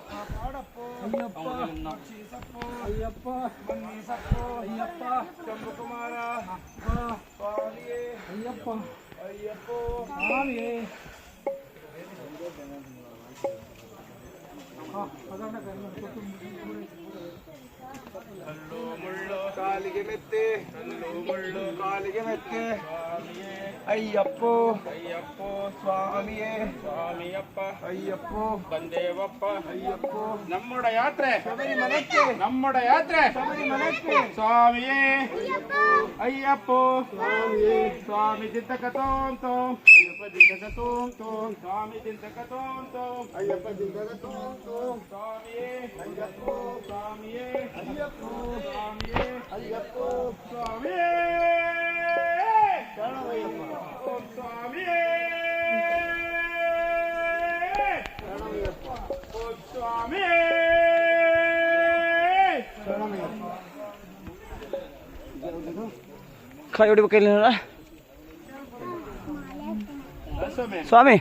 ಕಾಡಪ್ಪೋ ಅಯ್ಯಪ್ಪ ಚೀಸಪ್ಪೋ ಅಯ್ಯಪ್ಪ ಮನ್ನೀಸಪ್ಪೋ ಅಯ್ಯಪ್ಪ ಚಂಬಕುಮಾರ ಸ್ವಾಮಿಯೇ ಅಯ್ಯಪ್ಪ ಅಯ್ಯಪ್ಪೋ ಸ್ವಾಮಿಯೇ ಕಲ್ಲು ಮುಳ್ಳು ಕಾಲಿಗೆ ಮೆತ್ತೆ ಕಲ್ಲು ಮುಳ್ಳು ಕಾಲಿಗೆ ಮೆತ್ತೆ ಸ್ವಾಮಿಯೇ ಅಯ್ಯಪ್ಪೋ ಅಯ್ಯಪ್ಪೋ ಸ್ವಾಮಿಯೇ ಸ್ವಾಮಿಯಪ್ಪ ಅಯ್ಯಪ್ಪೋ ಬಂದೇವಪ್ಪ ಅಯ್ಯಪ್ಪೋ ನಮ್ಮಡ ಯಾತ್ರೆ ಶಬರಿಮಲೆಕ್ಕೆ ನಮ್ಮಡ ಯಾತ್ರೆ ಶಬರಿಮಲೆಕ್ಕೆ ಸ್ವಾಮಿಯೇ ಅಯ್ಯಪ್ಪೋ ಸ್ವಾಮಿಯೇ ಸ್ವಾಮಿ ದಿಂತಕತೋಂತೋ ಅಯ್ಯಪ್ಪ ದಿಂತಕತೋಂತೋ ಸ್ವಾಮಿ ದಿಂತಕತೋಂತೋ ಅಯ್ಯಪ್ಪ ದಿಂತಕತೋಂತೋ ಸ್ವಾಮಿಯೇ ಅಯ್ಯಪ್ಪೋ ಸ್ವಾಮಿಯೇ ಅಯ್ಯಪ್ಪೋ ಸ್ವಾಮಿಯೇ ಅಯ್ಯಪ್ಪೋ ಸ್ವಾಮಿಯೇ ಶರಣಮಯ್ಯಪ್ಪ ಓಂ ಸ್ವಾಮಿಯೇ ಶರಣಮಯ್ಯಪ್ಪ ಓಂ ಸ್ವಾಮಿಯೇ ಶರಣಮಯ್ಯಪ್ಪ ಕೈ ಹೊಡಿಬೇಕಿಲ್ಲ ಸ್ವಾಮಿ